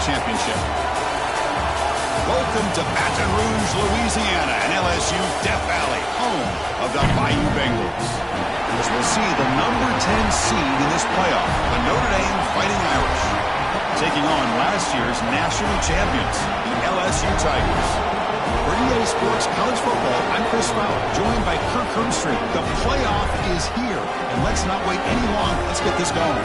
championship. Welcome to Baton Rouge, Louisiana, and LSU's Death Valley, home of the Bayou Bengals. As we'll see the number 10 seed in this playoff, the Notre Dame Fighting Irish, taking on last year's national champions, the LSU Tigers. For EA Sports College Football, I'm Chris Fowler, joined by Kirk Herbstreit. The playoff is here, and let's not wait any longer. Let's get this going.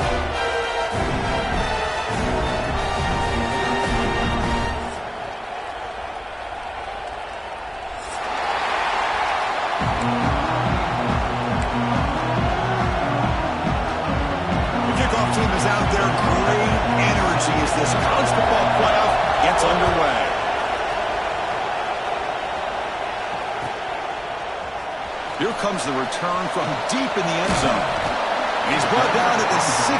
Team is out there. Great energy as this college football playoff gets underway. Here comes the return from deep in the end zone. And he's brought down at the 16.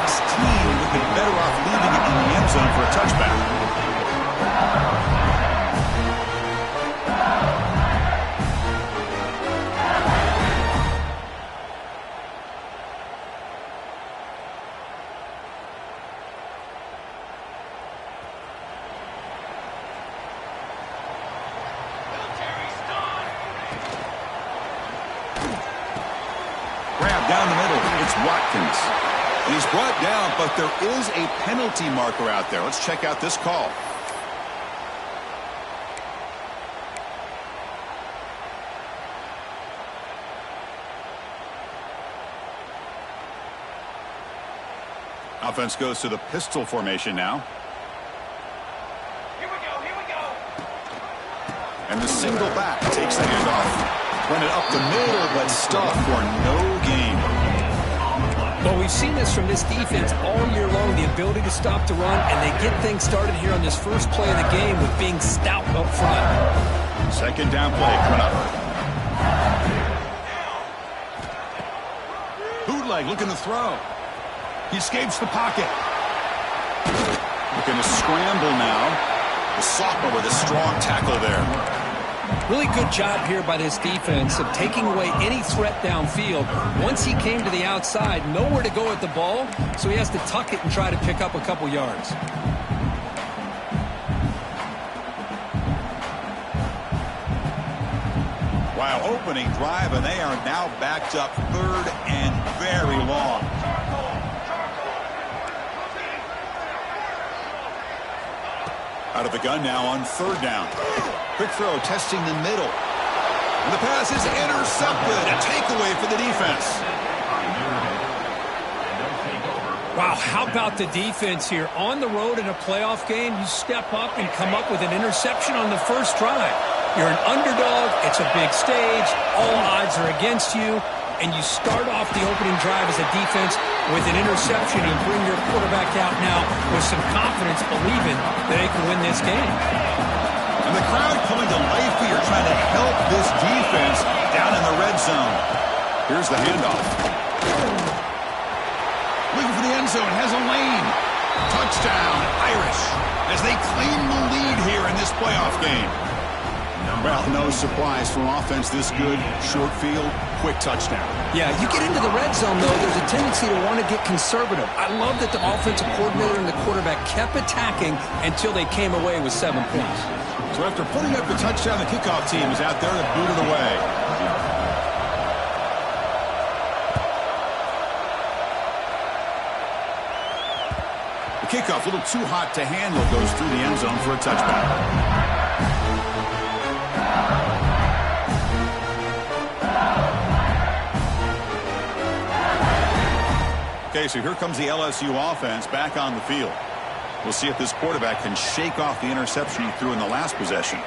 Would be better off leaving it in the end zone for a touchback. Down the middle, it's Watkins. And he's brought down, but there is a penalty marker out there. Let's check out this call. Offense goes to the pistol formation now. Here we go. And the single back takes the handoff. Run it up the middle, but stuck for no gain. Well, we've seen this from this defense all year long, the ability to stop the run, and they get things started here on this first play of the game with being stout up front. Second down play coming up. Bootleg looking to throw. He escapes the pocket. Looking to scramble now. The sophomore with a strong tackle there. Really good job here by this defense of taking away any threat downfield. Once he came to the outside, nowhere to go with the ball, so he has to tuck it and try to pick up a couple yards. Wow, opening drive, and they are now backed up third and very long. Out of the gun now on third down. Quick throw, testing the middle. And the pass is intercepted. A takeaway for the defense. Wow, how about the defense here? On the road in a playoff game, you step up and come up with an interception on the first drive. You're an underdog. It's a big stage. All odds are against you. And you start off the opening drive as a defense with an interception and bring your quarterback out now with some confidence, believing that they can win this game. And the crowd coming to life here, trying to help this defense down in the red zone. Here's the handoff. Looking for the end zone, has a lane. Touchdown, Irish, as they claim the lead here in this playoff game. Well, no surprise from offense this good. Short field, quick touchdown. Yeah, you get into the red zone, though, there's a tendency to want to get conservative. I love that the offensive coordinator and the quarterback kept attacking until they came away with 7 points. So after putting up the touchdown, the kickoff team is out there to boot it away. The kickoff, a little too hot to handle, goes through the end zone for a touchback. Okay, so here comes the LSU offense back on the field. We'll see if this quarterback can shake off the interception he threw in the last possession.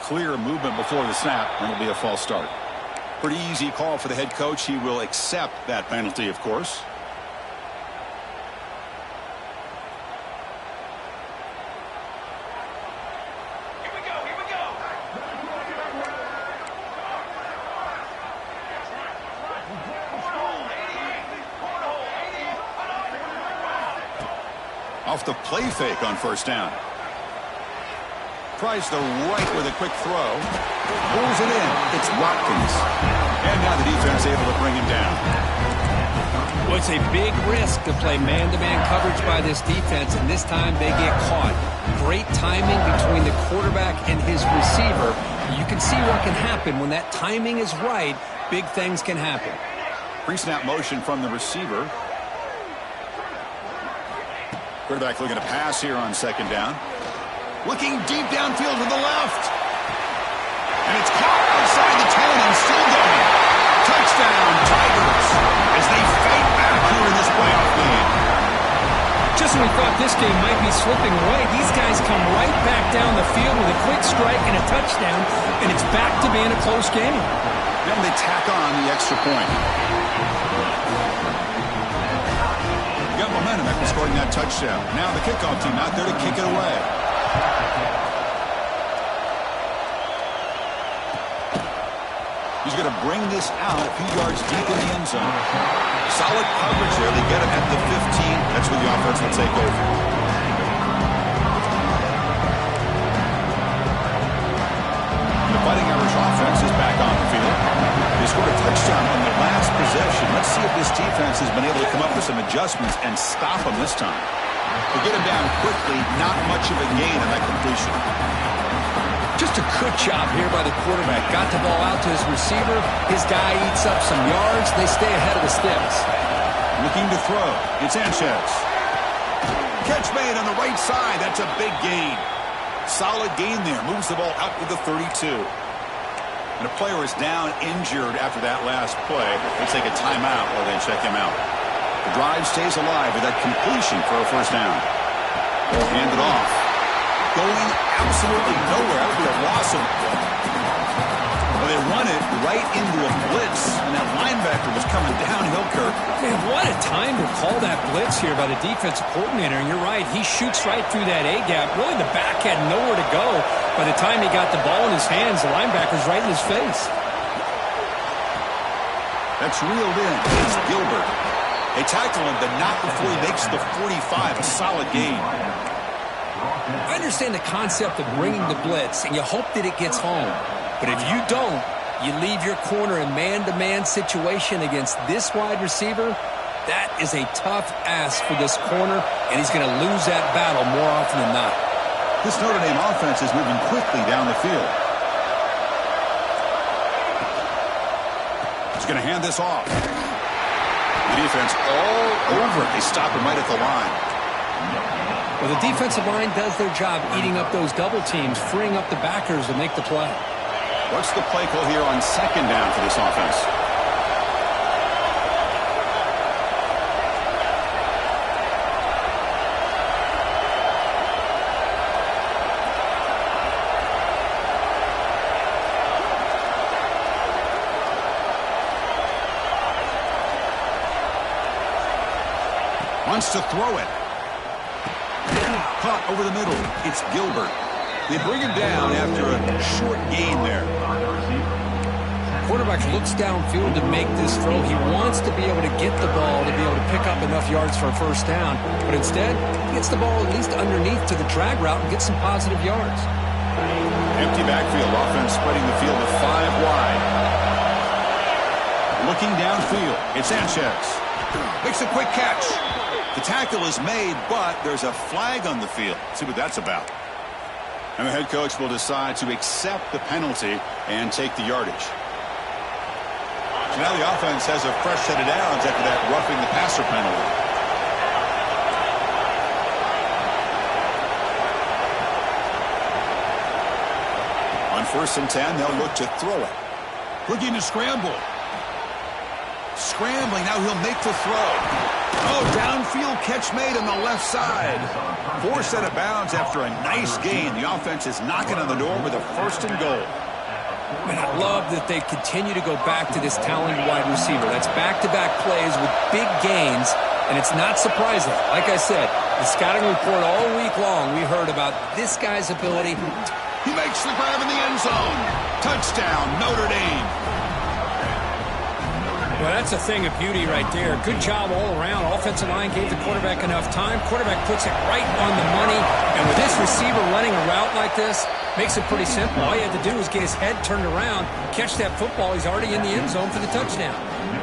Clear movement before the snap, and it'll be a false start. Pretty easy call for the head coach. He will accept that penalty, of course. Off the play fake on first down. Tries the right with a quick throw. Pulls it in. It's Watkins. And now the defense able to bring him down. Well, it's a big risk to play man-to-man coverage by this defense, and this time they get caught. Great timing between the quarterback and his receiver. You can see what can happen when that timing is right. Big things can happen. Pre-snap motion from the receiver. Quarterback looking to pass here on second down. Looking deep downfield to the left. And it's caught outside the 10 and still going. Touchdown, Tigers, as they fight back here in this playoff game. Just when we thought this game might be slipping away, these guys come right back down the field with a quick strike and a touchdown, and it's back to being a close game. Then they tack on the extra point. Got momentum after scoring that touchdown. Now the kickoff team out there to kick it away. He's going to bring this out a few yards deep in the end zone. Solid coverage there. They get him at the 15. That's where the offense will take over. The Fighting Irish offense is back on the field. They scored a touchdown on the last possession. Let's see if this defense has been able to come up with some adjustments and stop them this time. They get him down quickly. Not much of a gain on that completion. Just a good job here by the quarterback. Got the ball out to his receiver. His guy eats up some yards. They stay ahead of the sticks. Looking to throw. It's Sanchez. Catch made on the right side. That's a big gain. Solid gain there. Moves the ball out to the 32. And a player is down injured after that last play. They take a timeout while they check him out. The drive stays alive with that completion for a first down. Hand it off. Going absolutely nowhere. That would be a loss of... Well, they run it right into a blitz, and that linebacker was coming downhill, Kirk. Man, what a time to call that blitz here by the defensive coordinator. And you're right, he shoots right through that A-gap. Really, the back had nowhere to go. By the time he got the ball in his hands, the linebacker's right in his face. That's reeled in. It's Gilbert. They tackle him, but not before he makes the 45. A solid gain. I understand the concept of bringing the blitz, and you hope that it gets home. But if you don't, you leave your corner in man-to-man situation against this wide receiver. That is a tough ask for this corner, and he's going to lose that battle more often than not. This Notre Dame offense is moving quickly down the field. He's going to hand this off. The defense all over. They stop him right at the line. Well, the defensive line does their job eating up those double teams, freeing up the backers to make the play. What's the play call here on second down for this offense? Wants to throw it. Caught over the middle. It's Gilbert. They bring him down after a short gain there. Quarterback looks downfield to make this throw. He wants to be able to get the ball to be able to pick up enough yards for a first down. But instead, he gets the ball at least underneath to the drag route and gets some positive yards. Empty backfield. Offense spreading the field to 5 wide. Looking downfield. It's Sanchez. Makes a quick catch. The tackle is made, but there's a flag on the field. See what that's about. And the head coach will decide to accept the penalty and take the yardage. So now the offense has a fresh set of downs after that roughing the passer penalty. On 1st and 10, they'll look to throw it. Looking to scramble. Scrambling, now he'll make the throw. Oh, downfield catch made on the left side. Forced out of bounds after a nice gain. The offense is knocking on the door with a 1st and goal. And I love that they continue to go back to this talented wide receiver. That's back-to-back plays with big gains, and it's not surprising. Like I said, the scouting report all week long, we heard about this guy's ability. He makes the grab in the end zone. Touchdown, Notre Dame. Well, that's a thing of beauty right there. Good job all around. Offensive line gave the quarterback enough time. Quarterback puts it right on the money. And with this receiver running a route like this, makes it pretty simple. All you had to do was get his head turned around, catch that football. He's already in the end zone for the touchdown.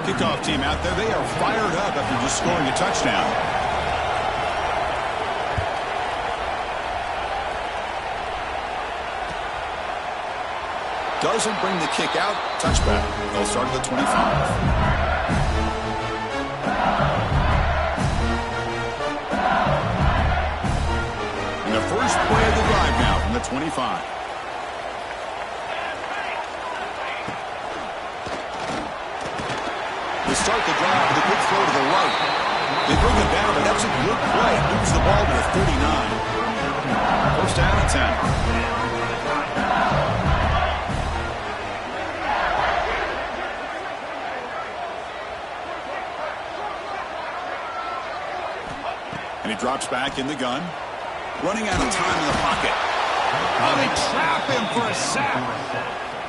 Kickoff team out there. They are fired up after just scoring a touchdown. Doesn't bring the kick out. Touchback. They'll start at the 25. And the first play of the drive now from the 25. They start the drive with a good throw to the right. They bring it down, but that's a good play. Moves the ball to the 39. First down and 10. And he drops back in the gun. Running out of time in the pocket. Oh, they trap him for a sack.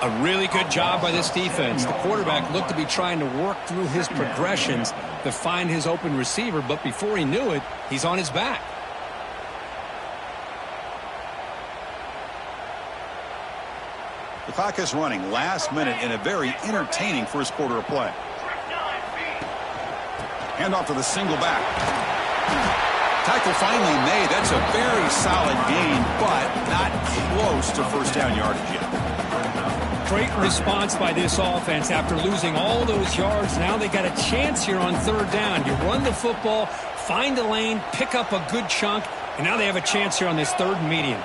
A really good job by this defense. The quarterback looked to be trying to work through his progressions to find his open receiver, but before he knew it, he's on his back. The clock is running. Last minute in a very entertaining first quarter of play. Hand off to the single back. Tackle finally made. That's a very solid gain, but not close to first down yardage yet. Great response by this offense after losing all those yards. Now they got a chance here on third down. You run the football, find a lane, pick up a good chunk, and now they have a chance here on this third and medium.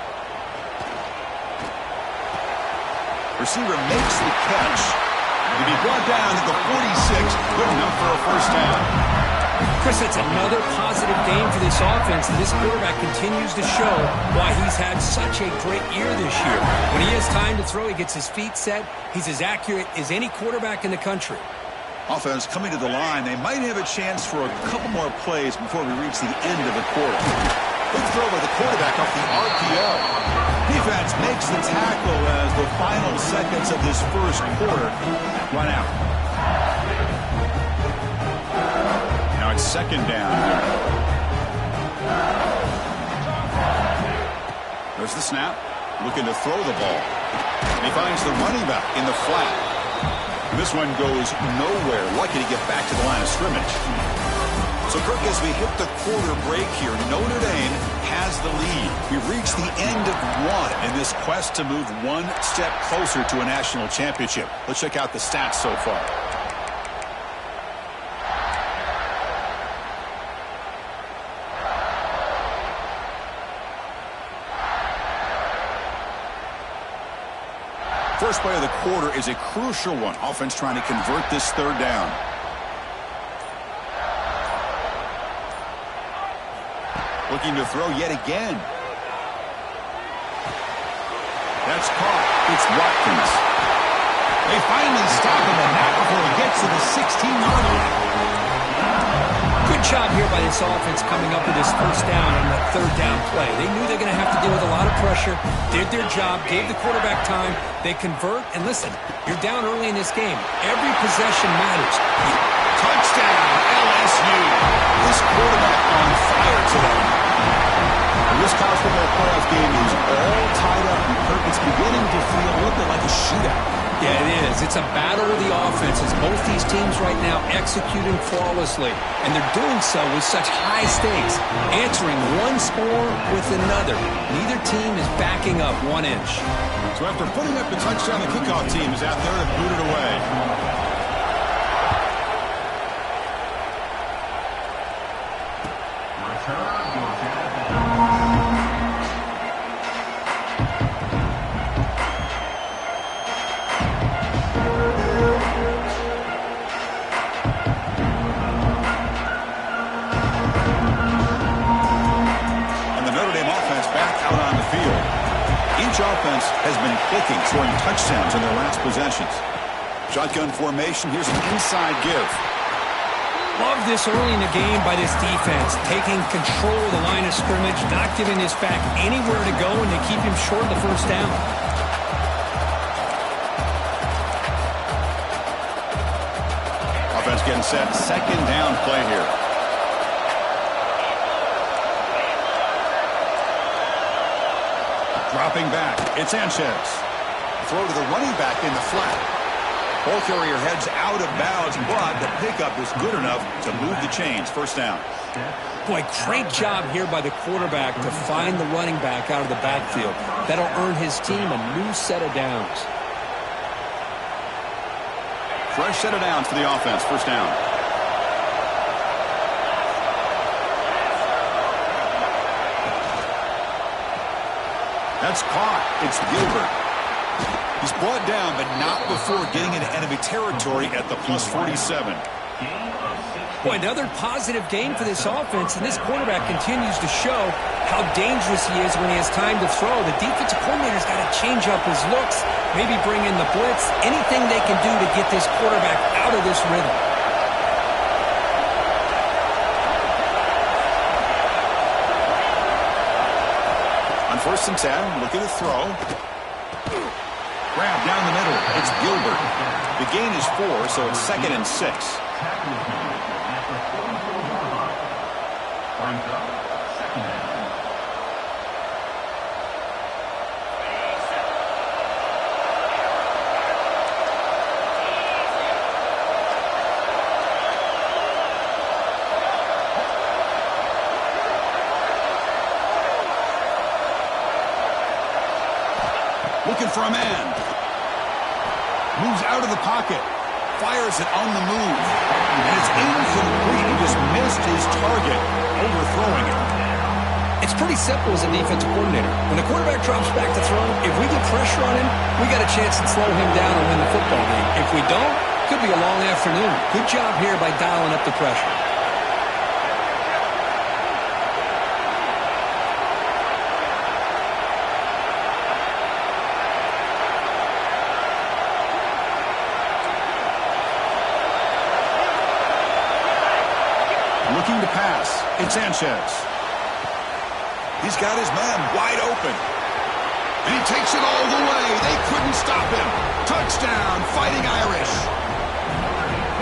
Receiver makes the catch. To be brought down at the 46. Good enough for a first down. Chris, it's another positive game for this offense, and this quarterback continues to show why he's had such a great year this year. When he has time to throw, he gets his feet set. He's as accurate as any quarterback in the country. Offense coming to the line. They might have a chance for a couple more plays before we reach the end of the quarter. Good throw by the quarterback off the RPO. Defense makes the tackle as the final seconds of this first quarter run out. Now it's second down. There's the snap. Looking to throw the ball. And he finds the running back in the flat. And this one goes nowhere. Lucky to get back to the line of scrimmage. So, Kirk, as we hit the quarter break here, Notre Dame has the lead. We've reached the end of one in this quest to move one step closer to a national championship. Let's check out the stats so far. First play of the quarter is a crucial one. Offense trying to convert this third down. Looking to throw yet again. That's caught. It's Watkins. They finally stop him, and not before he gets to the 16-yard line. Good job here by this offense coming up with this first down on that third down play. They knew they were going to have to deal with a lot of pressure, did their job, gave the quarterback time. They convert, and listen, you're down early in this game. Every possession matters. Touchdown, LSU. This quarterback on fire today. And this college football playoff game is all tied up, and Kirk, it's beginning to feel a little bit like a shootout. Yeah, it is. It's a battle of the offenses. Both these teams right now executing flawlessly, and they're doing so with such high stakes, answering one score with another. Neither team is backing up 1 inch. So after putting up the touchdown, the kickoff team is out there to boot it away. Offense has been clicking, scoring touchdowns in their last possessions. Shotgun formation. Here's an inside give. Love this early in the game by this defense, taking control of the line of scrimmage, not giving this back anywhere to go, and they keep him short of the first down. Offense Defense getting set. Second down play here. Dropping back. It's Sanchez. Throw to the running back in the flat. Ball carrier heads out of bounds, but the pickup is good enough to move the chains. First down. Boy, great job here by the quarterback to find the running back out of the backfield. That'll earn his team a new set of downs. Fresh set of downs for the offense. First down. That's caught. It's Gilbert. He's brought down, but not before getting into enemy territory at the plus 47. Boy, another positive game for this offense, and this quarterback continues to show how dangerous he is when he has time to throw. The defensive coordinator's got to change up his looks, maybe bring in the blitz, anything they can do to get this quarterback out of this rhythm. On 1st and 10, looking to throw. Grab down the middle. It's Gilbert. The gain is 4, so it's 2nd and 6. Looking for a man. Moves out of the pocket. Fires it on the move. And it's incomplete. He just missed his target, overthrowing it. It's pretty simple as a defensive coordinator. When the quarterback drops back to throw, if we get pressure on him, we got a chance to slow him down and win the football game. If we don't, could be a long afternoon. Good job here by dialing up the pressure. Looking to pass. It's Sanchez. He's got his man wide open. And he takes it all the way. They couldn't stop him. Touchdown, Fighting Irish.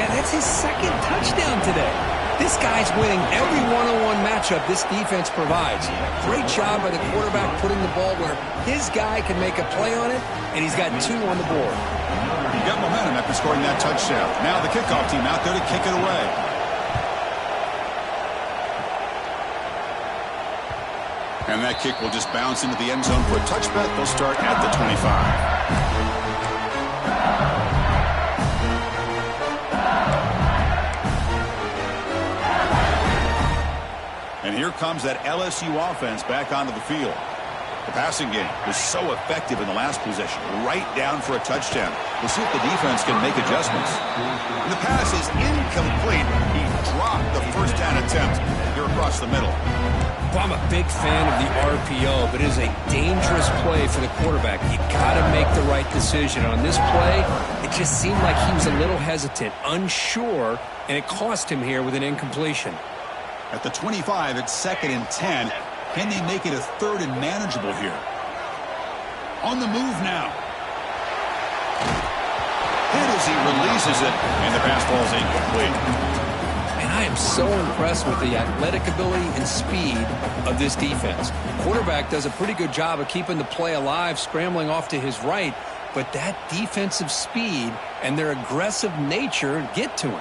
Man, that's his 2nd touchdown today. This guy's winning every one-on-one matchup this defense provides. Great job by the quarterback putting the ball where his guy can make a play on it, and he's got 2 on the board. He got momentum after scoring that touchdown. Now the kickoff team out there to kick it away. And that kick will just bounce into the end zone for a touchback. They'll start at the 25. And here comes that LSU offense back onto the field. The passing game was so effective in the last possession, right down for a touchdown. We'll see if the defense can make adjustments. And the pass is incomplete. He dropped the first down attempt here across the middle. Well, I'm a big fan of the RPO, but it is a dangerous play for the quarterback. You got to make the right decision. On this play, it just seemed like he was a little hesitant, unsure, and it cost him here with an incompletion. At the 25, it's 2nd and 10. Can they make it a 3rd and manageable here? On the move now. Hit as he releases it, and the pass ball is incomplete. I am so impressed with the athletic ability and speed of this defense. Quarterback does a pretty good job of keeping the play alive, scrambling off to his right, but that defensive speed and their aggressive nature get to him.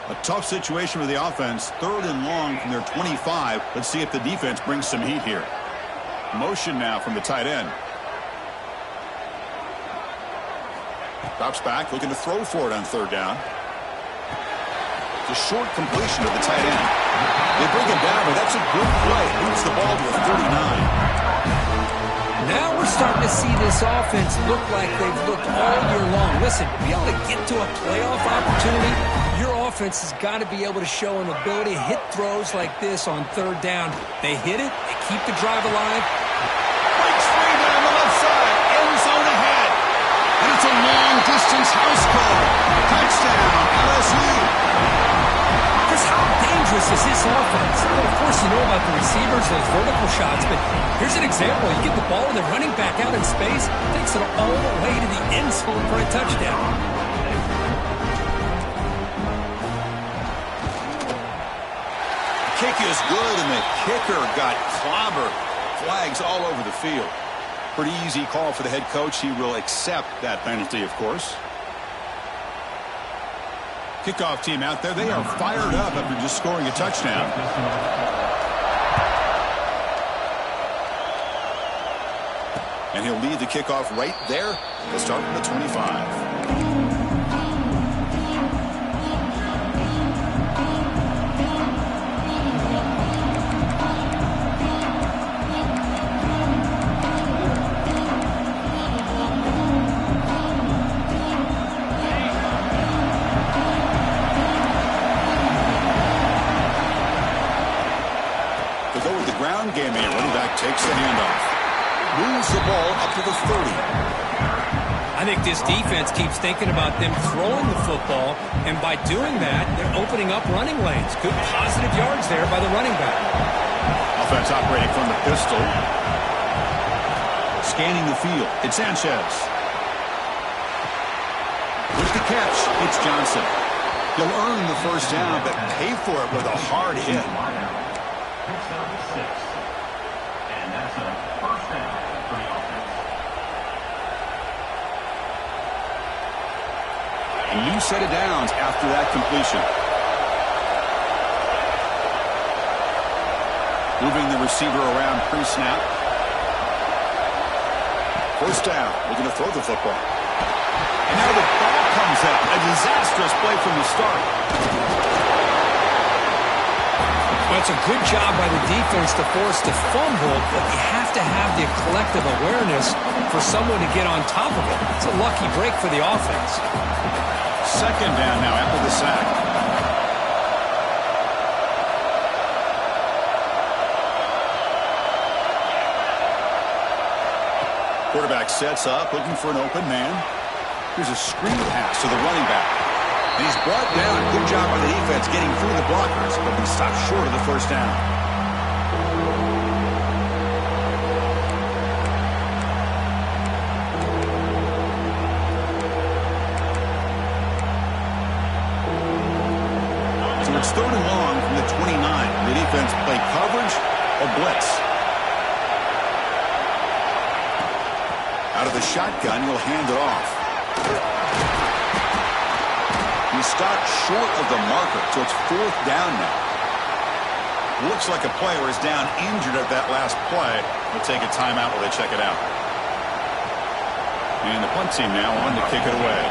A tough situation for the offense. 3rd and long from their 25. Let's see if the defense brings some heat here. Motion now from the tight end. Drops back, looking to throw for it on 3rd down. The short completion of the tight end. They bring him down, but that's a good play. Moves the ball to a 39. Now we're starting to see this offense look like they've looked all year long. Listen, to be able to get to a playoff opportunity, your offense has got to be able to show an ability to hit throws like this on 3rd down. They hit it, they keep the drive alive. Breaks free down the left side. End zone ahead. And it's a long-distance house call. Touchdown, LSU. Chris, how dangerous is this offense? Well, of course, you know about the receivers, those vertical shots, but here's an example. You get the ball and the running back out in space, takes it all the way to the end zone for a touchdown. kick is good, and the kicker got clobbered. Flags all over the field. Pretty easy call for the head coach. He will accept that penalty, of course. Kickoff team out there. They are fired up after just scoring a touchdown. And he'll lead the kickoff right there. He'll start from the 25. Game here. Running back takes the handoff. Moves the ball up to the 30. I think this defense keeps thinking about them throwing the football, and by doing that, they're opening up running lanes. Good positive yards there by the running back. Offense operating from the pistol. Scanning the field. It's Sanchez. With the catch, it's Johnson. He'll earn the first down, but pay for it with a hard hit. A new set of downs after that completion. Moving the receiver around pre-snap. First down, looking to throw the football. And now the ball comes out. A disastrous play from the start. Well, it's a good job by the defense to force the fumble, but you have to have the collective awareness for someone to get on top of it. It's a lucky break for the offense. Second down now after the sack. Quarterback sets up, looking for an open man. Here's a screen pass to the running back. And he's brought down. Good job by the defense getting through the blockers, but he stopped short of the first down. It's third and long from the 29. The defense play coverage or blitz. Out of the shotgun, he'll hand it off. He stopped short of the marker, so it's fourth down now. Looks like a player is down injured at that last play. We'll take a timeout while they check it out. And the punt team now on to kick it away.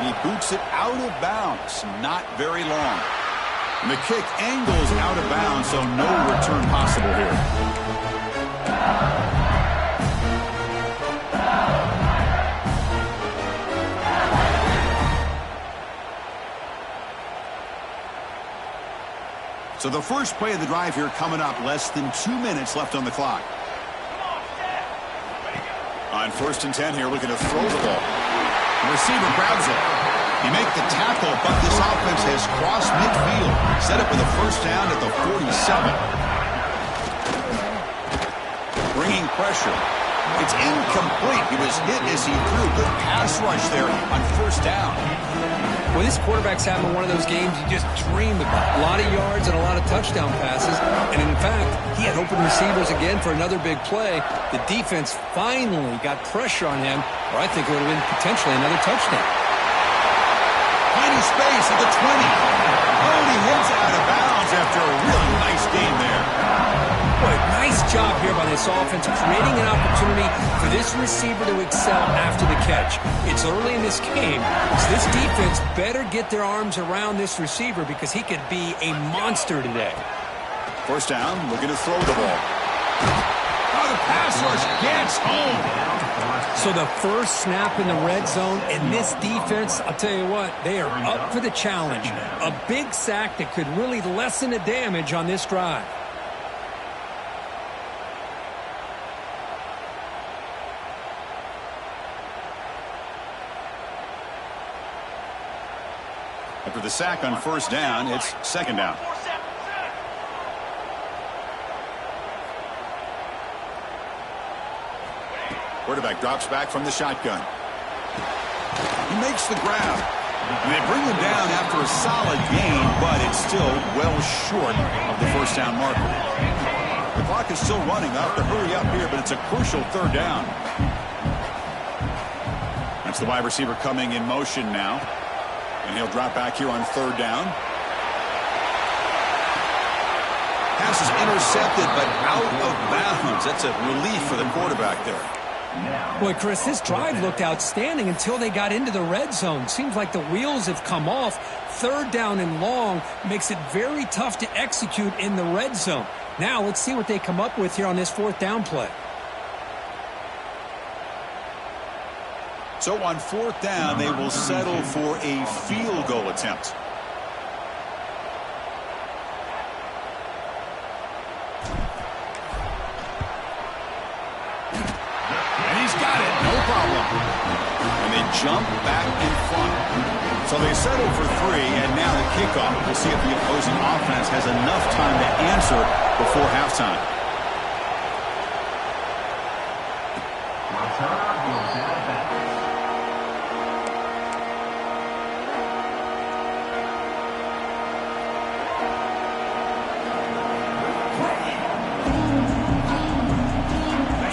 He boots it out of bounds. Not very long. And the kick angles out of bounds, so no return possible here. So the first play of the drive here coming up. Less than 2 minutes left on the clock. On first and 10 here, looking to throw the ball. The receiver grabs it. He makes the tackle, but this offense has crossed midfield. Set up with a first down at the 47. Bringing pressure. It's incomplete. He was hit as he threw. Good pass rush there on first down. Well, this quarterback's having one of those games you just dreamed about. A lot of yards and a lot of touchdown passes. And in fact, he had open receivers again for another big play. The defense finally got pressure on him, or I think it would have been potentially another touchdown. Finding space at the 20. Oh, he hits out of bounds after a really nice game there. Boy, nice job here by this offense, creating an opportunity for this receiver to excel after the catch. It's early in this game, so this defense better get their arms around this receiver because he could be a monster today. First down, looking to throw the ball. Oh, the pass rush gets home. So the first snap in the red zone, and this defense, I'll tell you what, they are up for the challenge. A big sack that could really lessen the damage on this drive. After the sack on first down, it's second down. Quarterback drops back from the shotgun. He makes the grab. And they bring him down after a solid gain, but it's still well short of the first down marker. The clock is still running. I have to hurry up here, but it's a crucial third down. That's the wide receiver coming in motion now. And he'll drop back here on third down. Pass is intercepted, but out of bounds. That's a relief for the quarterback there. Boy, Chris, this drive looked outstanding until they got into the red zone. Seems like the wheels have come off. Third down and long makes it very tough to execute in the red zone. Now let's see what they come up with here on this fourth down play. So on fourth down, they will settle for a field goal attempt. And they jump back in front. So they settle for 3, and now the kickoff. We'll see if the opposing offense has enough time to answer before halftime.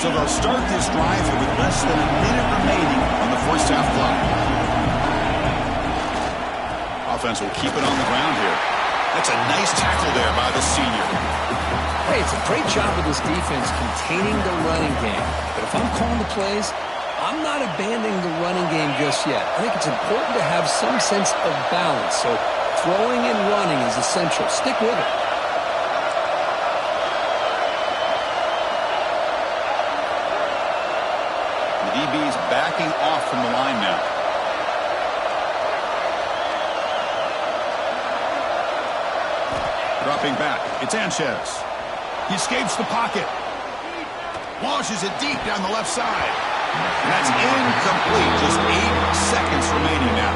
So they'll start this drive here with less than a minute remaining on the first half clock. Offense will keep it on the ground here. That's a nice tackle there by the senior. Hey, it's a great job of this defense containing the running game. But if I'm calling the plays, I'm not abandoning the running game just yet. I think it's important to have some sense of balance. So throwing and running is essential. Stick with it. DB's backing off from the line now. Dropping back. It's Sanchez. He escapes the pocket. Launches it deep down the left side. And that's incomplete. Just 8 seconds remaining now.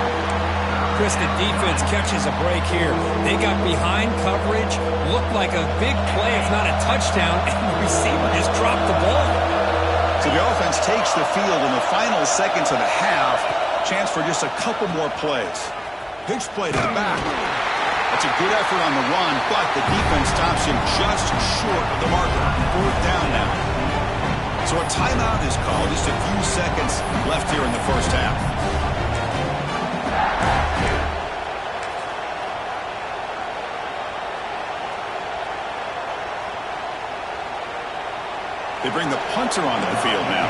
Chris, the defense catches a break here. They got behind coverage. Looked like a big play, if not a touchdown. And the receiver just dropped the ball. So the offense takes the field in the final seconds of the half. Chance for just a couple more plays. Pitch play to the back. That's a good effort on the run, but the defense stops him just short of the marker. Fourth down now. So a timeout is called. Just a few seconds left here in the first half. They bring the punter onto the field now.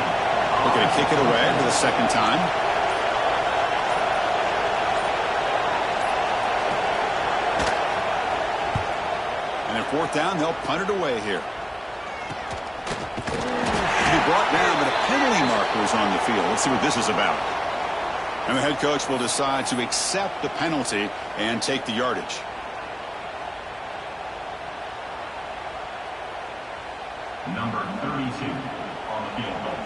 Looking to kick it away for the second time. And in fourth down, they'll punt it away here. He brought down, but a penalty marker is on the field. Let's see what this is about. And the head coach will decide to accept the penalty and take the yardage. Number 32 on the field goal.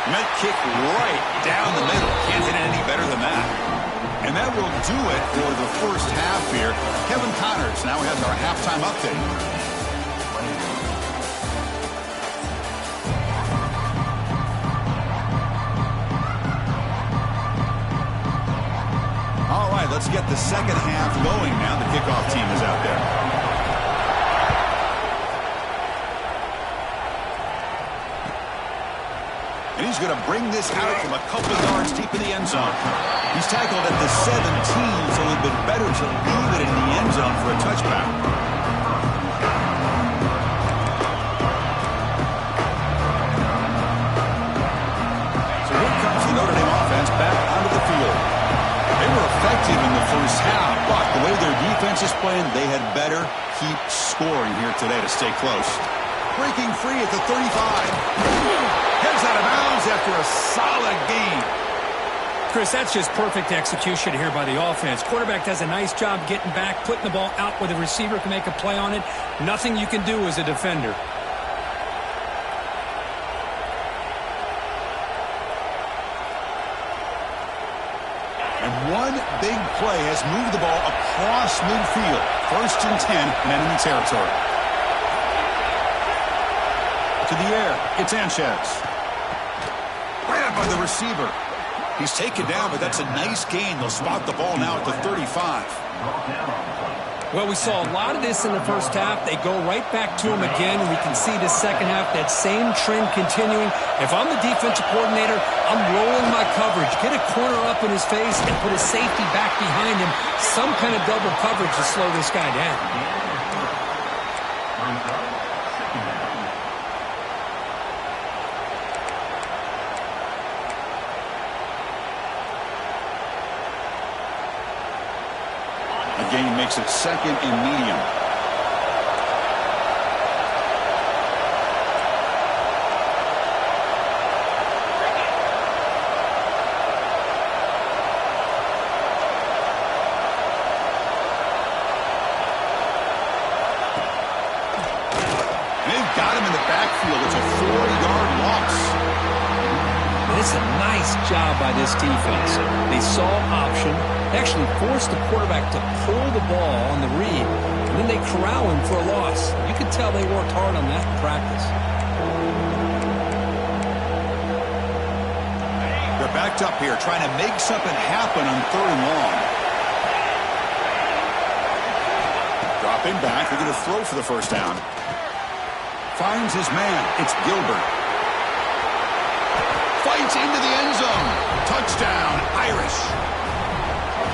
Meant kick right down the middle. Can't hit it any better than that. And that will do it for the first half here. Kevin Connors now has our halftime update. All right, let's get the second half going now. The kickoff team is out there. And he's going to bring this out from a couple of yards deep in the end zone. He's tackled at the 17, so it would have been better to leave it in the end zone for a touchback. So here comes the Notre Dame offense back onto the field. They were effective in the first half, but the way their defense is playing, they had better keep scoring here today to stay close. Breaking free at the 35. Heads out of bounds after a solid gain. Chris, that's just perfect execution here by the offense. Quarterback does a nice job getting back, putting the ball out where the receiver can make a play on it. Nothing you can do as a defender. And one big play has moved the ball across midfield. 1st and 10 in enemy territory. To the air, it's Sanchez. Grabbed by the receiver. He's taken down, but that's a nice gain. They'll spot the ball now at the 35. Well, we saw a lot of this in the first half. They go right back to him again, and we can see the second half, that same trend continuing. If I'm the defensive coordinator, I'm rolling my coverage. Get a corner up in his face and put a safety back behind him. Some kind of double coverage to slow this guy down. Game makes it 2nd and medium. They've got him in the backfield. It's a 4-yard loss. And it's a nice job by this defense. They saw option. They actually forced the quarterback to pull the ball on the read, and then they corral him for a loss. You could tell they worked hard on that in practice. They're backed up here, trying to make something happen on 3rd and long. Dropping back, they're going to throw for the 1st down. Finds his man. It's Gilbert. Fights into the end zone. Touchdown, Irish.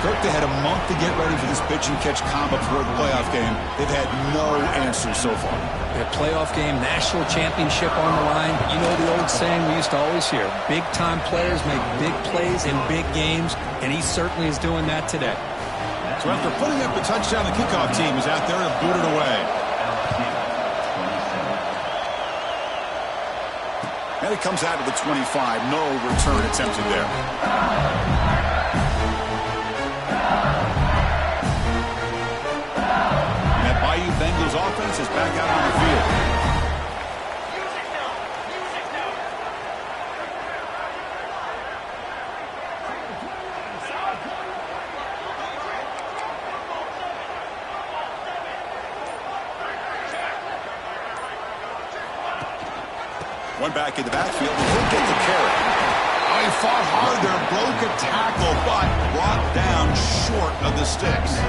Kirk, they had a month to get ready for this pitch-and-catch combo for the playoff game. They've had no answers so far. A playoff game, national championship on the line. You know the old saying we used to always hear, big-time players make big plays in big games, and he certainly is doing that today. So after putting up the touchdown, the kickoff team is out there to boot it away. And it comes out to the 25. No return attempted there. Bengals offense is back out on the field. One back in the backfield, and he'll get the carry. Oh, he fought hard there, broke a tackle, but brought down short of the sticks.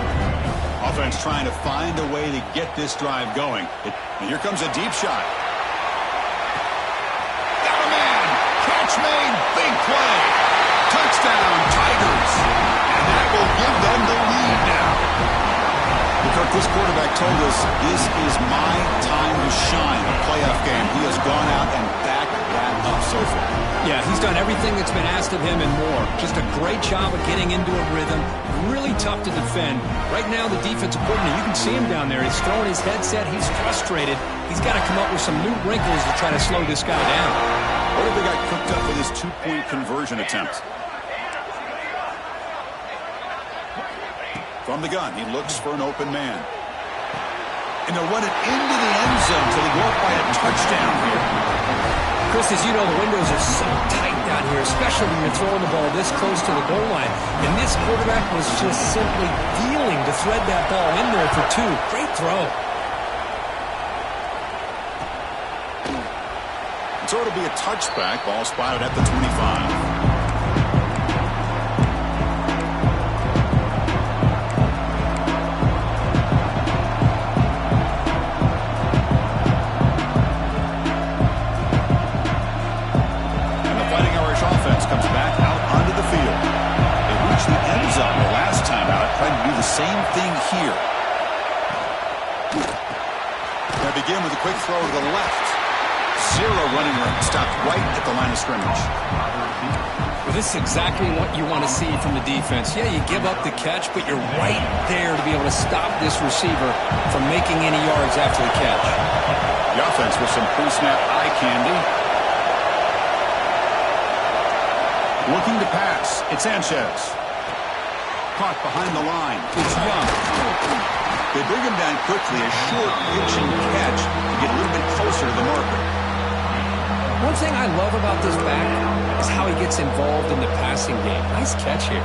Offense trying to find a way to get this drive going. And here comes a deep shot. Got a man. Catch made. Big play. Touchdown, Tigers. And that will give them the lead now. Because this quarterback told us this is my time to shine. A playoff game. He has gone out and backed that up so far. Yeah, he's done everything that's been asked of him and more. Just a great job of getting into a rhythm. Really tough to defend. Right now, the defensive coordinator, you can see him down there. He's throwing his headset. He's frustrated. He's got to come up with some new wrinkles to try to slow this guy down. What if they got cooked up for this 2-point conversion attempt? From the gun, he looks for an open man. And they'll run it into the end zone until they go up by a touchdown here. Chris, as you know, the windows are so tight down here, especially when you're throwing the ball this close to the goal line. And this quarterback was just simply dealing to thread that ball in there for 2. Great throw. So it'll be a touchback. Ball spotted at the 25. Comes back out onto the field. They reached the end zone the last time out. Trying to do the same thing here. They begin with a quick throw to the left. 0 running room. Stopped right at the line of scrimmage. Well, this is exactly what you want to see from the defense. Yeah, you give up the catch, but you're right there to be able to stop this receiver from making any yards after the catch. The offense with some pre-snap eye candy. Looking to pass. It's Sanchez. Caught behind the line. It's Young. They bring him down quickly. A short pitch and catch to get a little bit closer to the marker. One thing I love about this back is how he gets involved in the passing game. Nice catch here.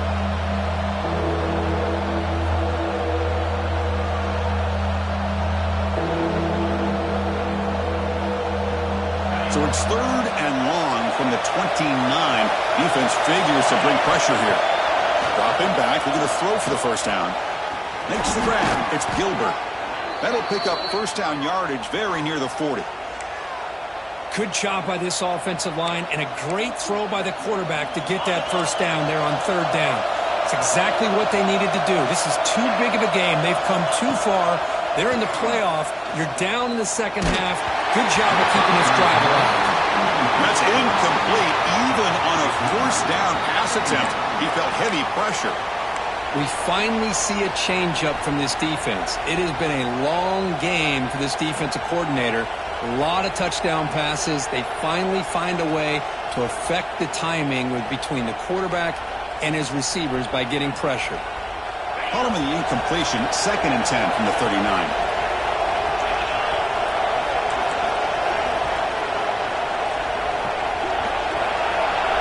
So it's 3rd and long from the 29. Defense figures to bring pressure here. Dropping back, looking to throw for the first down. Makes the grab. It's Gilbert. That'll pick up first down yardage very near the 40. Good job by this offensive line, and a great throw by the quarterback to get that first down there on 3rd down. It's exactly what they needed to do. This is too big of a game. They've come too far. They're in the playoff. You're down in the second half. Good job of keeping this drive alive. That's incomplete. Even on a first down pass attempt, he felt heavy pressure. We finally see a change-up from this defense. It has been a long game for this defensive coordinator. A lot of touchdown passes. They finally find a way to affect the timing between the quarterback and his receivers by getting pressure. Following the incompletion, 2nd and 10 from the 39.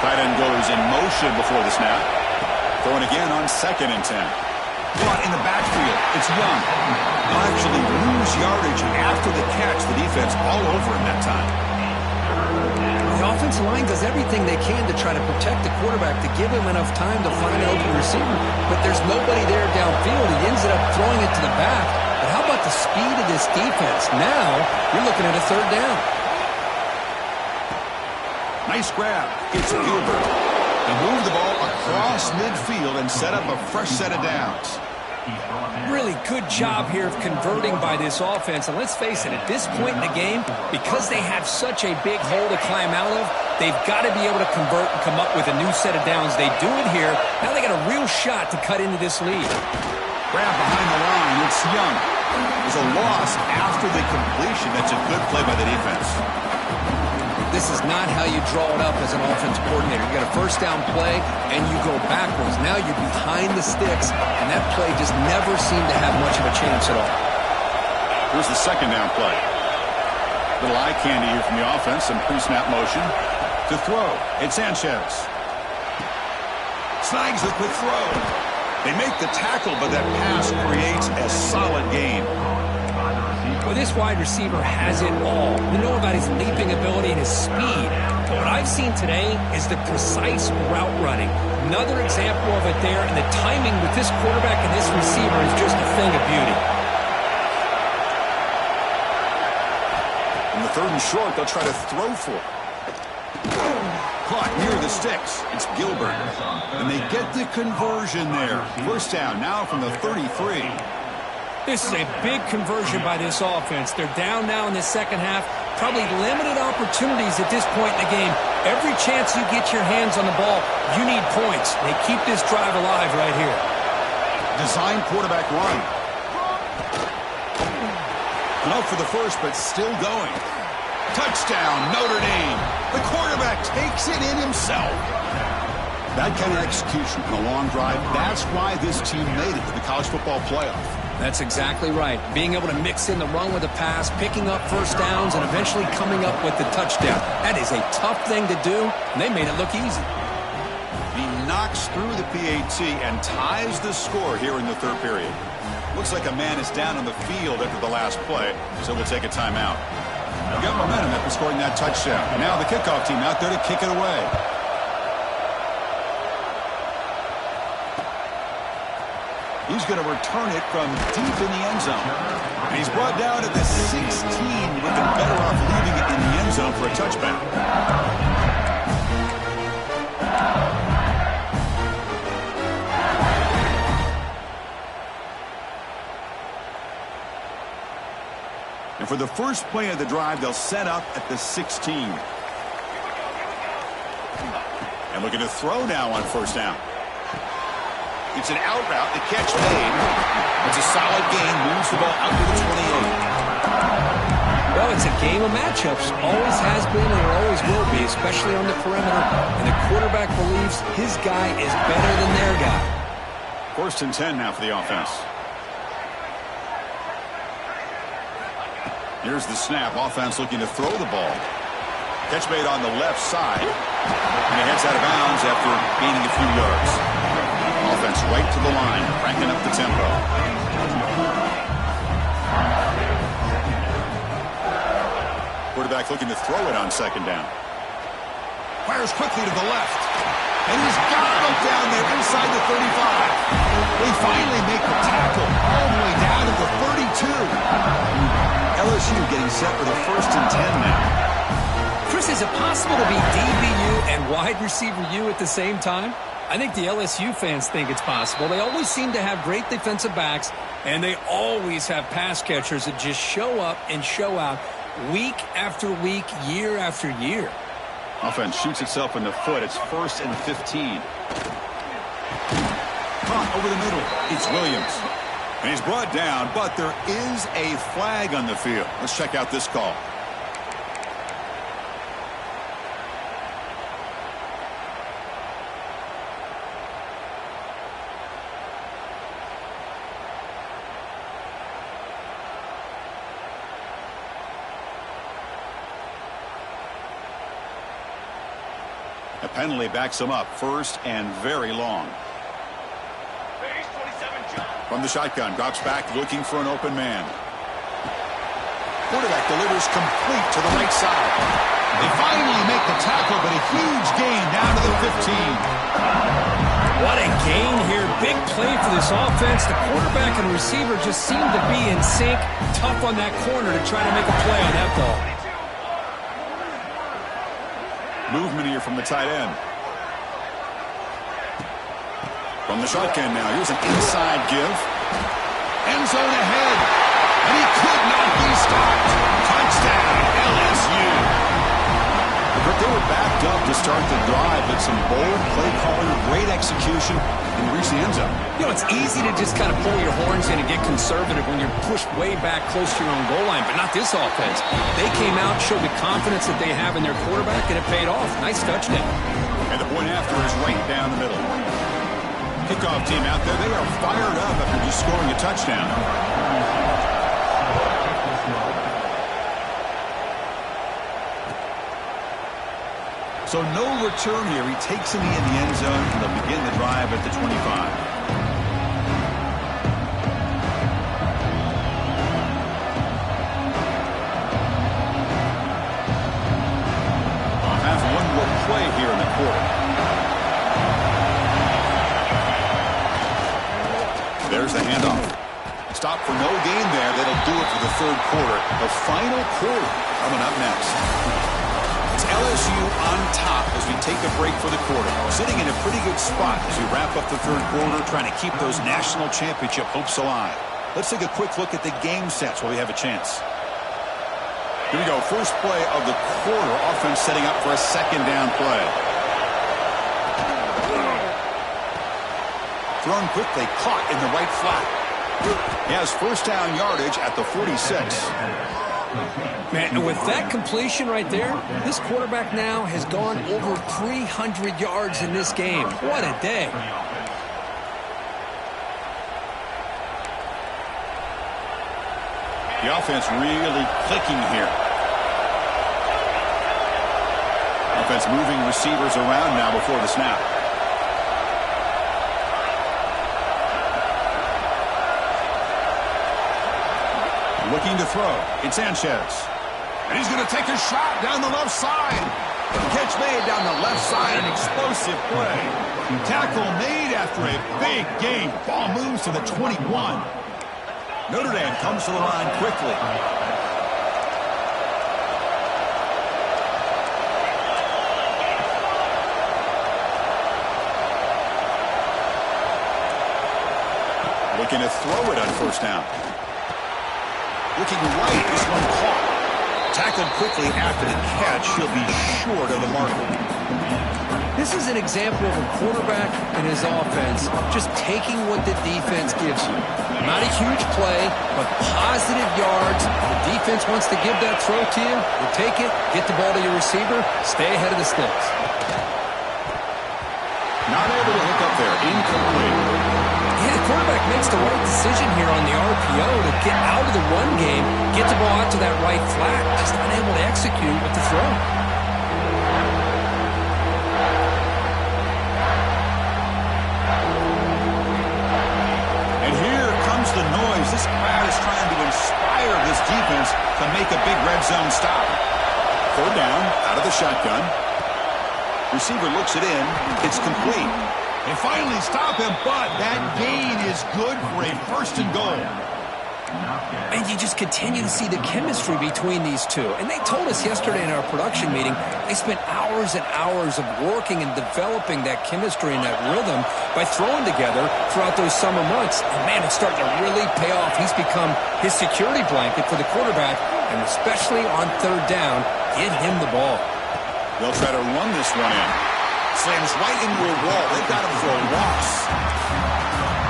Tight end goes in motion before the snap. Throwing again on 2nd and 10. Caught in the backfield. It's Young. They'll actually lose yardage after the catch. The defense all over him that time. The offensive line does everything they can to try to protect the quarterback, to give him enough time to find an open receiver. But there's nobody there downfield. He ends up throwing it to the back. But how about the speed of this defense? Now you're looking at a 3rd down. Nice grab. It's Gilbert. They move the ball across midfield and set up a fresh set of downs. Really good job here of converting by this offense. And let's face it, at this point in the game, because they have such a big hole to climb out of, they've got to be able to convert and come up with a new set of downs. They do it here. Now they got a real shot to cut into this lead. Grab behind the line. It's Young. There's a loss after the completion. That's a good play by the defense. This is not how you draw it up as an offensive coordinator. You got a first down play, and you go backwards. Now you're behind the sticks, and that play just never seemed to have much of a chance at all. Here's the 2nd down play. Little eye candy here from the offense. Some pre-snap motion. To throw, it's Sanchez. Snags the quick throw. They make the tackle, but that pass creates a solid gain. Well, this wide receiver has it all. We know about his leaping ability and his speed. But what I've seen today is the precise route running. Another example of it there, and the timing with this quarterback and this receiver is just a thing of beauty. In the 3rd and short, they'll try to throw for it. Caught near the sticks. It's Gilbert. And they get the conversion there. First down now from the 33. This is a big conversion by this offense. They're down now in the second half. Probably limited opportunities at this point in the game. Every chance you get your hands on the ball, you need points. They keep this drive alive right here. Design quarterback run. And up for the first, but still going. Touchdown, Notre Dame. The quarterback takes it in himself. That kind of execution on a long drive, that's why this team made it to the college football playoff. That's exactly right. Being able to mix in the run with the pass, picking up first downs, and eventually coming up with the touchdown. That is a tough thing to do, and they made it look easy. He knocks through the PAT and ties the score here in the 3rd period. Looks like a man is down on the field after the last play, so we'll take a timeout. We've got momentum after scoring that touchdown. Now the kickoff team out there to kick it away. He's going to return it from deep in the end zone. And he's brought down at the 16. Would have been better off leaving it in the end zone for a touchback. And for the first play of the drive, they'll set up at the 16. And looking to throw now on first down. It's an out route. The catch made. It's a solid gain. Moves the ball out to the 28. Well, it's a game of matchups. Always has been and it always will be, especially on the perimeter. And the quarterback believes his guy is better than their guy. 1st and 10 now for the offense. Here's the snap. Offense looking to throw the ball. Catch made on the left side. And he heads out of bounds after gaining a few yards. Offense right to the line, cranking up the tempo. Quarterback looking to throw it on second down. Fires quickly to the left. And he's got him down there inside the 35. They finally make the tackle all the way down to the 32. LSU getting set for the 1st and 10 now. Chris, is it possible to be DBU and wide receiver U at the same time? I think the LSU fans think it's possible. They always seem to have great defensive backs, and they always have pass catchers that just show up and show out week after week, year after year. Offense shoots itself in the foot. It's 1st and 15. Caught over the middle. It's Williams. And he's brought down, but there is a flag on the field. Let's check out this call. A penalty backs him up, 1st and very long. From the shotgun, drops back, looking for an open man. Quarterback delivers complete to the right side. They finally make the tackle, but a huge gain down to the 15. What a gain here. Big play for this offense. The quarterback and receiver just seem to be in sync. Tough on that corner to try to make a play on that ball. Movement here from the tight end. From the shotgun now, here's an inside give. End zone ahead. And he could not be stopped. Touchdown, LSU. But they were backed up to start the drive, but some bold play calling, great execution, and reach the end zone. You know, it's easy to just kind of pull your horns in and get conservative when you're pushed way back close to your own goal line, but not this offense. They came out, showed the confidence that they have in their quarterback, and it paid off. Nice touchdown. And the point after is right down the middle. Kickoff team out there, they are fired up after just scoring a touchdown. So no return here. He takes him in the end zone, and they'll begin the drive at the 25. I'll have one more play here in the quarter. There's the handoff. Stop for no gain there. That'll do it for the 3rd quarter. The final quarter coming up next. It's LSU on top as we take a break for the quarter. Sitting in a pretty good spot as we wrap up the 3rd quarter, trying to keep those national championship hopes alive. Let's take a quick look at the game sets while we have a chance. Here we go. First play of the quarter. Offense setting up for a 2nd down play. Thrown quickly, caught in the right flat. He has 1st down yardage at the 46. Man, with that completion right there, this quarterback now has gone over 300 yards in this game. What a day. The offense really clicking here. Offense moving receivers around now before the snap. Looking to throw. It's Sanchez. And he's going to take a shot down the left side. Catch made down the left side. An explosive play. Tackle made after a big gain. Ball moves to the 21. Notre Dame comes to the line quickly. Looking to throw it on 1st down. Looking right, this one caught. Tackled quickly after the catch. He'll be short of the mark. This is an example of a quarterback and his offense just taking what the defense gives you. Not a huge play, but positive yards. The defense wants to give that throw to you. You take it, get the ball to your receiver, stay ahead of the sticks. Not able to hook up there. Incomplete. Yeah, the quarterback makes the right decision here on the RPO to get out of the run game, get the ball out to that right flat, just unable to execute with the throw. And here comes the noise. This crowd is trying to inspire this defense to make a big red zone stop. third down, out of the shotgun. Receiver looks it in. It's complete. They finally stop him, but that gain is good for a first and goal. And you just continue to see the chemistry between these two. And they told us yesterday in our production meeting, they spent hours and hours of working and developing that chemistry and that rhythm by throwing together throughout those summer months. And, man, it's starting to really pay off. He's become his security blanket for the quarterback, and especially on third down, get him the ball. They'll try to run this one in. Slams right into a wall. They've got him for a loss.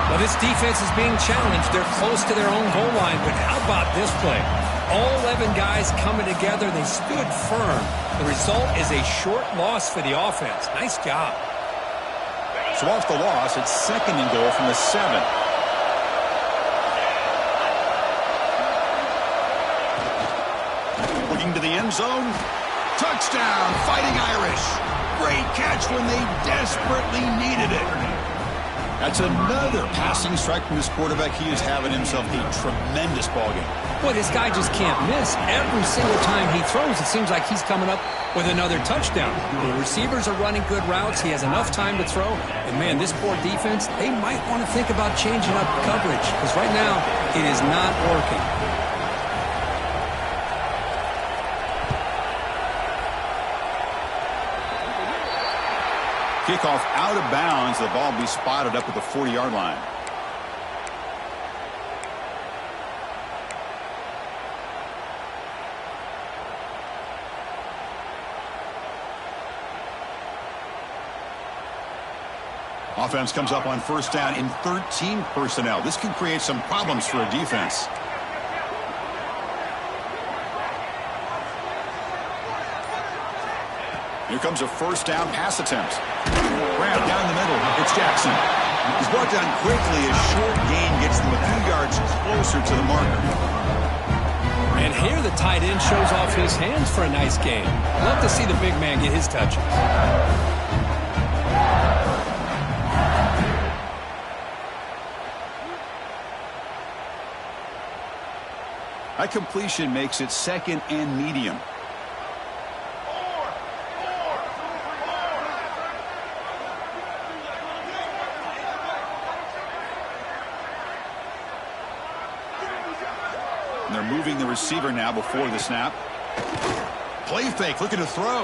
Well, this defense is being challenged. They're close to their own goal line, but how about this play? All 11 guys coming together. They stood firm. The result is a short loss for the offense. Nice job. So off the loss, it's second and goal from the 7. Looking to the end zone. Touchdown, Fighting Irish. Great catch when they desperately needed it. That's another passing strike from this quarterback. He is having himself a tremendous ballgame. Boy, this guy just can't miss. Every single time he throws, it seems like he's coming up with another touchdown. The receivers are running good routes. He has enough time to throw. And, man, this poor defense, they might want to think about changing up coverage because right now it is not working. Kickoff out of bounds. The ball will be spotted up at the 40-yard line. Offense comes up on first down in 13 personnel. This can create some problems for a defense. Here comes a first down pass attempt. Grab down the middle. It's Jackson. He's brought down quickly. A short gain gets them a few yards closer to the marker. And here the tight end shows off his hands for a nice game. Love to see the big man get his touches. That completion makes it second and medium. And they're moving the receiver now before the snap. Play fake, looking to throw.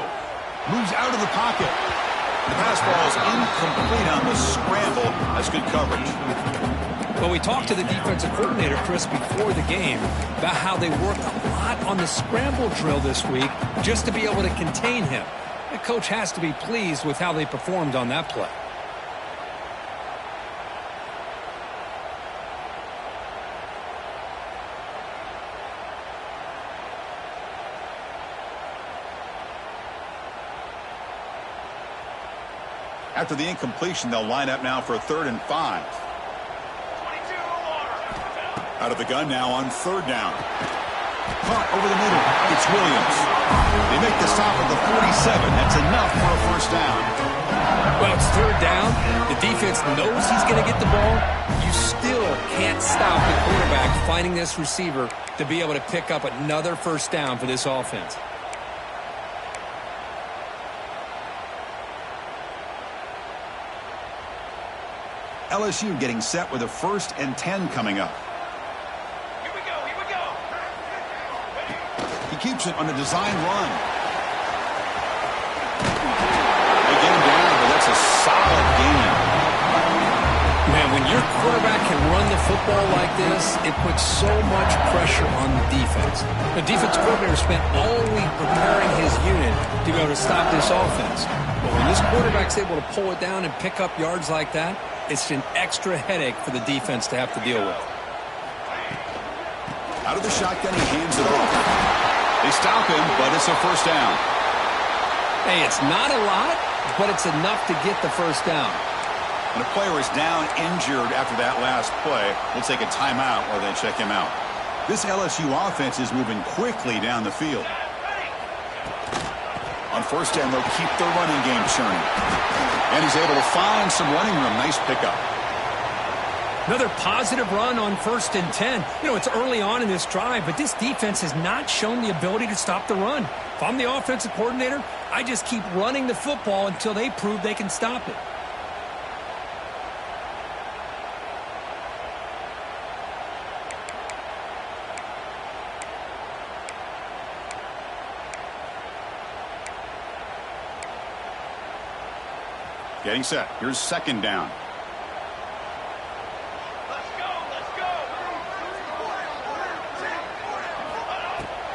Moves out of the pocket. The pass ball is incomplete on the scramble. That's good coverage. Well, we talked to the defensive coordinator, Chris, before the game about how they worked a lot on the scramble drill this week just to be able to contain him. The coach has to be pleased with how they performed on that play. After the incompletion, they'll line up now for a 3rd and 5. Out of the gun now on 3rd down. Caught over the middle. It's Williams. They make the stop at the 47. That's enough for a first down. Well, it's 3rd down. The defense knows he's going to get the ball. You still can't stop the quarterback finding this receiver to be able to pick up another first down for this offense. LSU getting set with a 1st and 10 coming up. Here we go. He keeps it on a design run. They get him down, but that's a solid game. Man, when your quarterback can run the football like this, it puts so much pressure on the defense. The defense coordinator spent all week preparing his unit to be able to stop this offense. But when this quarterback's able to pull it down and pick up yards like that, it's an extra headache for the defense to have to deal with. Out of the shotgun, he hands it off. They stop him, but it's a first down. Hey, it's not a lot, but it's enough to get the first down. And a player is down injured after that last play. We'll take a timeout while they check him out. This LSU offense is moving quickly down the field. On first down, they'll keep their running game churning. And he's able to find some running room. Nice pickup. Another positive run on 1st and 10. You know, it's early on in this drive, but this defense has not shown the ability to stop the run. If I'm the offensive coordinator, I just keep running the football until they prove they can stop it. Getting set. Here's 2nd down.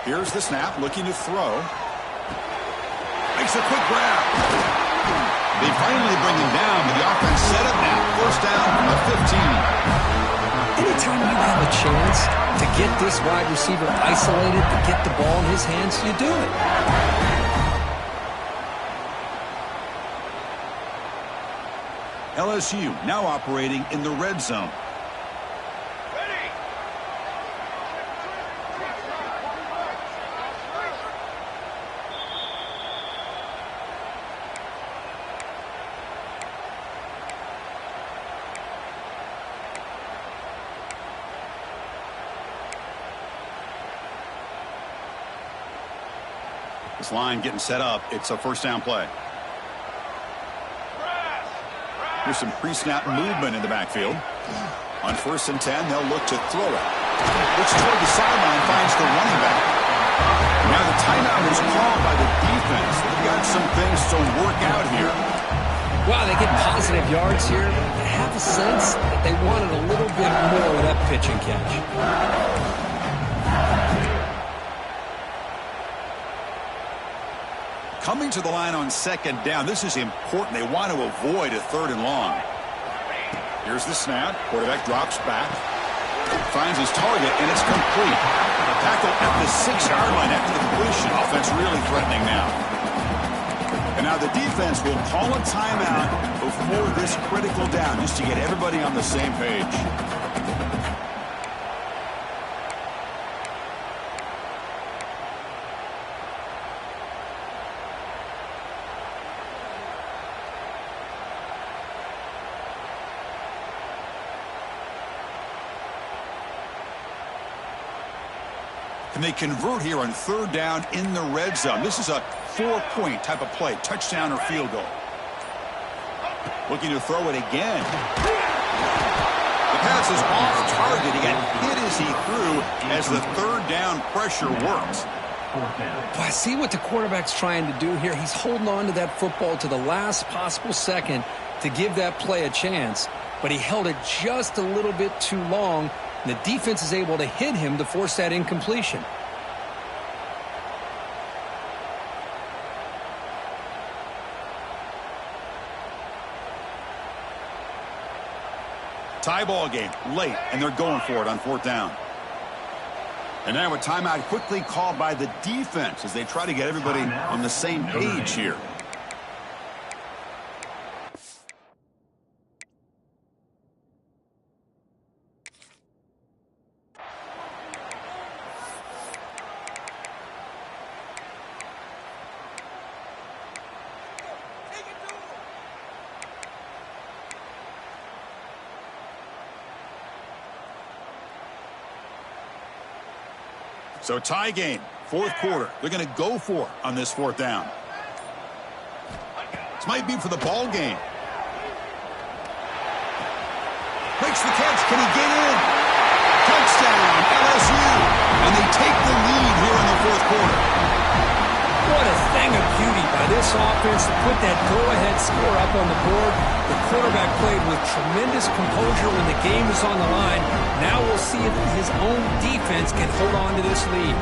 Here's the snap, looking to throw. Makes a quick grab. They finally bring him down, but the offense set up now. 1st down from the 15. Anytime you have a chance to get this wide receiver isolated, to get the ball in his hands, you do it. LSU now operating in the red zone. This line getting set up. It's a 1st down play. Here's some pre-snap movement in the backfield. On 1st and 10, they'll look to throw it. Looks toward the sideline, finds the running back. Now the timeout is called by the defense. They've got some things to work out here. Wow, they get positive yards here. I have a sense that they wanted a little bit more with that pitch and catch. Coming to the line on 2nd down. This is important. They want to avoid a 3rd and long. Here's the snap. Quarterback drops back. Finds his target, and it's complete. Tackle at the 6-yard line after the completion. Offense really threatening now. And now the defense will call a timeout before this critical down, just to get everybody on the same page. And they convert here on 3rd down in the red zone. This is a 4-point type of play, touchdown or field goal. Looking to throw it again. The pass is off target. He got hit as he threw as the 3rd down pressure worked. Well, I see what the quarterback's trying to do here. He's holding on to that football to the last possible second to give that play a chance. But he held it just a little bit too long. The defense is able to hit him to force that incompletion. Tie ball game late, and they're going for it on 4th down. And now a timeout quickly called by the defense as they try to get everybody on the same page here. So tie game, 4th quarter. They're going to go for it on this 4th down. This might be for the ball game. Makes the catch. Can he get in? Touchdown, LSU. And they take the lead here in the 4th quarter. What a thing of beauty by this offense to put that go-ahead score up on the board. The quarterback played with tremendous composure when the game was on the line. Now we'll see if his own defense can hold on to this lead.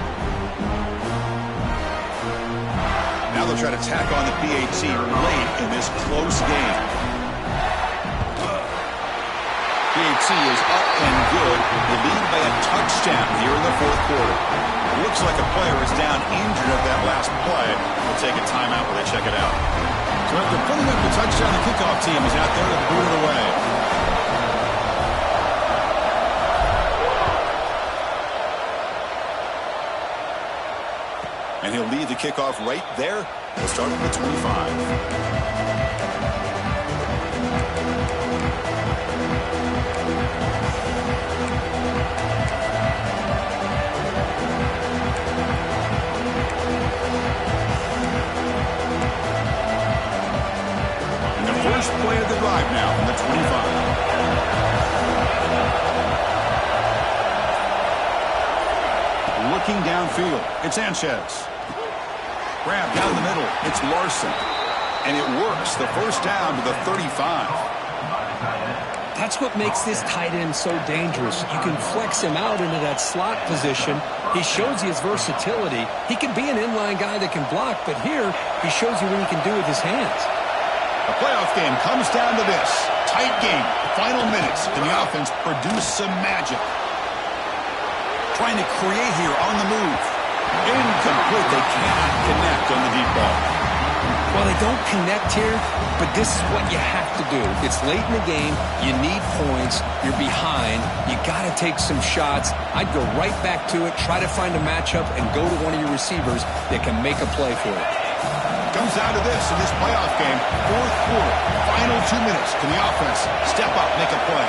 Now they'll try to tack on the PAT late in this close game. PAT is up and good. They lead by a touchdown here in the 4th quarter. It looks like a player is down injured at that last play. We'll take a timeout while they check it out. So after putting up the touchdown, the kickoff team is out there to boot it away. And he'll lead the kickoff right there. We'll start at the 25. first play of the drive now from the 25. Looking downfield, it's Sanchez. Grab down the middle, it's Larson. And it works, the first down to the 35. That's what makes this tight end so dangerous. You can flex him out into that slot position. He shows you his versatility. He can be an inline guy that can block, but here he shows you what he can do with his hands. The playoff game comes down to this. Tight game, final minutes, and the offense produce some magic. Trying to create here on the move. Incomplete. They cannot connect on the deep ball. Well, they don't connect here, but this is what you have to do. It's late in the game. You need points. You're behind. You got to take some shots. I'd go right back to it, try to find a matchup, and go to one of your receivers that can make a play for it. Comes down to this in this playoff game. Fourth quarter, final 2 minutes. Can the offense step up, make a play?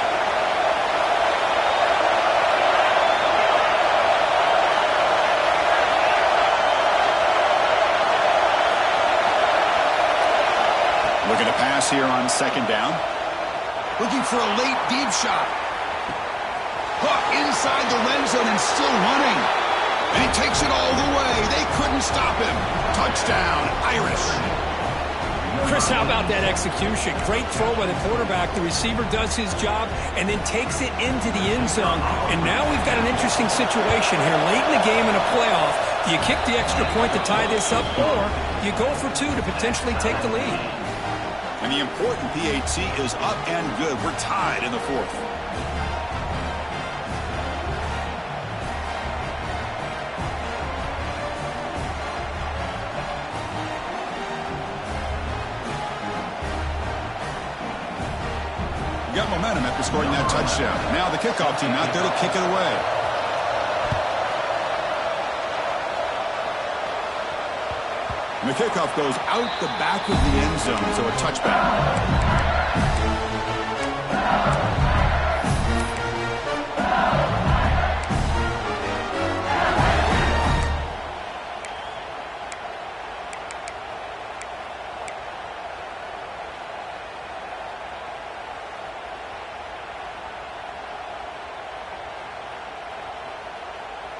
Looking to pass here on second down. Looking for a late deep shot. Hook inside the red zone and still running. And he takes it all the way. They couldn't stop him. Touchdown, Irish. Chris, how about that execution? Great throw by the quarterback. The receiver does his job and then takes it into the end zone. And now we've got an interesting situation here. Late in the game in a playoff, do you kick the extra point to tie this up, or you go for two to potentially take the lead? And the important PAT is up and good. We're tied in the fourth. Got momentum after scoring that touchdown. Now the kickoff team out there to kick it away. And the kickoff goes out the back of the end zone, so a touchback.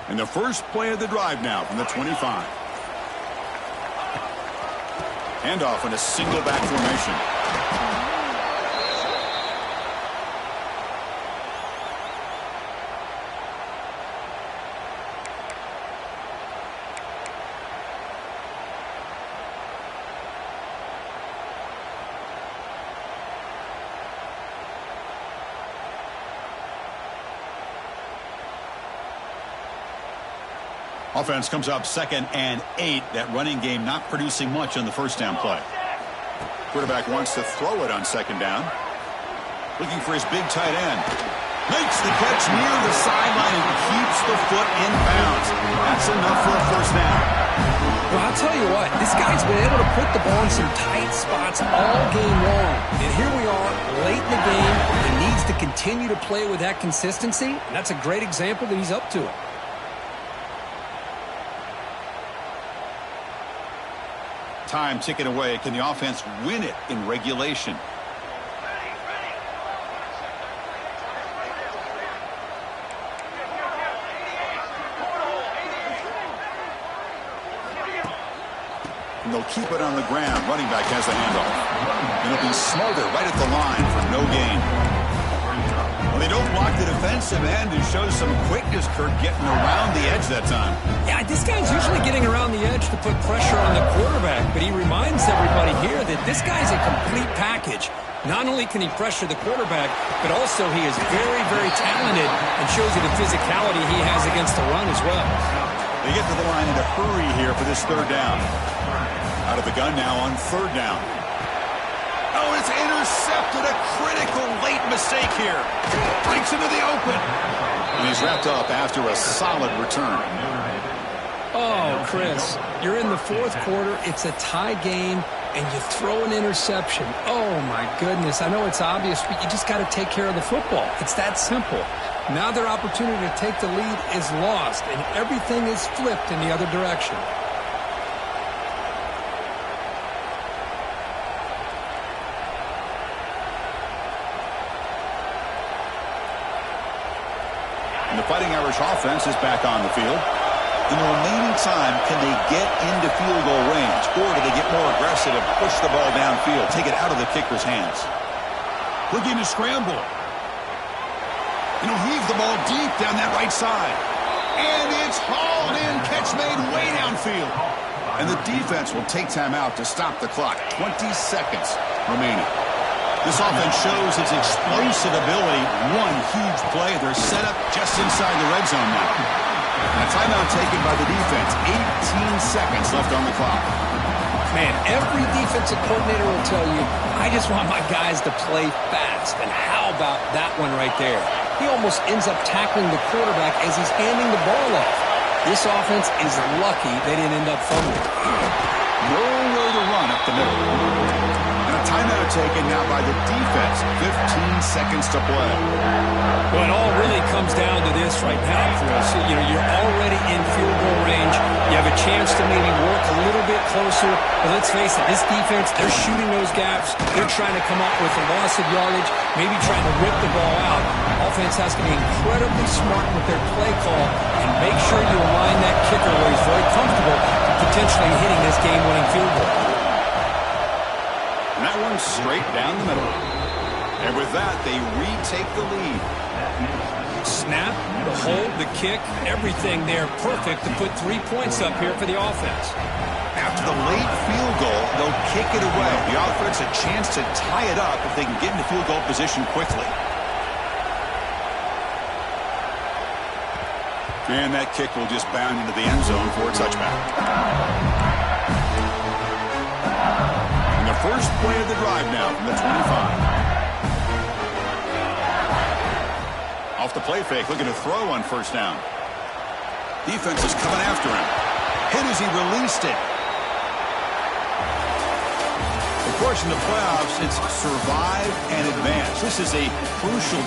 And the first play of the drive now from the 25. Handoff in a single back formation. Offense comes up 2nd and 8. That running game not producing much on the first down play. Quarterback wants to throw it on 2nd down. Looking for his big tight end. Makes the catch near the sideline and keeps the foot in bounds. That's enough for a first down. Well, I'll tell you what, this guy's been able to put the ball in some tight spots all game long. And here we are, late in the game. He needs to continue to play with that consistency. And that's a great example that he's up to it. Time ticking away. Can the offense win it in regulation? And they'll keep it on the ground. Running back has the handoff. And it'll be smothered right at the line for no gain. Well, they don't block the defensive end and shows some quickness, Kurt, getting around the edge that time. Yeah, this guy's usually getting around the edge to put pressure on the quarterback, but he reminds everybody here that this guy's a complete package. Not only can he pressure the quarterback, but also he is very, very talented and shows you the physicality he has against the run as well. They get to the line in a hurry here for this third down. Out of the gun now on 3rd down. Oh, it's intercepted. A critical late mistake here. Breaks into the open. And he's wrapped up after a solid return. Oh, Chris, you're in the 4th quarter. It's a tie game, and you throw an interception. Oh, my goodness. I know it's obvious, but you just got to take care of the football. It's that simple. Now their opportunity to take the lead is lost, and everything is flipped in the other direction. And the Fighting Irish offense is back on the field. In the remaining time, can they get into field goal range, or do they get more aggressive and push the ball downfield, take it out of the kicker's hands? Looking to scramble. And he'll heave the ball deep down that right side. And it's hauled in, catch made way downfield. And the defense will take time out to stop the clock. 20 seconds remaining. This offense shows its explosive ability. One huge play. They're set up just inside the red zone now. And a timeout taken by the defense. 18 seconds left on the clock. Man, every defensive coordinator will tell you, I just want my guys to play fast. And how about that one right there? He almost ends up tackling the quarterback as he's handing the ball off. This offense is lucky they didn't end up fumbling. Nowhere to run up the middle. And a timeout taken now by the defense. 15 seconds to play. Well, it all really comes down to this right now, Chris. You're already in field goal range. You have a chance to maybe work a little bit closer. But let's face it, this defense, they're shooting those gaps. They're trying to come up with a loss of yardage, maybe trying to rip the ball out. Offense has to be incredibly smart with their play call and make sure you align that kicker where he's very comfortable potentially hitting this game-winning field goal. And that one's straight down the middle. And with that, they retake the lead. Snap, the hold, the kick, everything there perfect to put 3 points up here for the offense. After the late field goal, they'll kick it away. The offense a chance to tie it up if they can get into field goal position quickly. And that kick will just bound into the end zone for a touchback. And the first play of the drive now from the 25. Off the play fake, looking to throw on first down. Defense is coming after him. Hit as he released it. Of course, in the playoffs, it's survive and advance. This is a crucial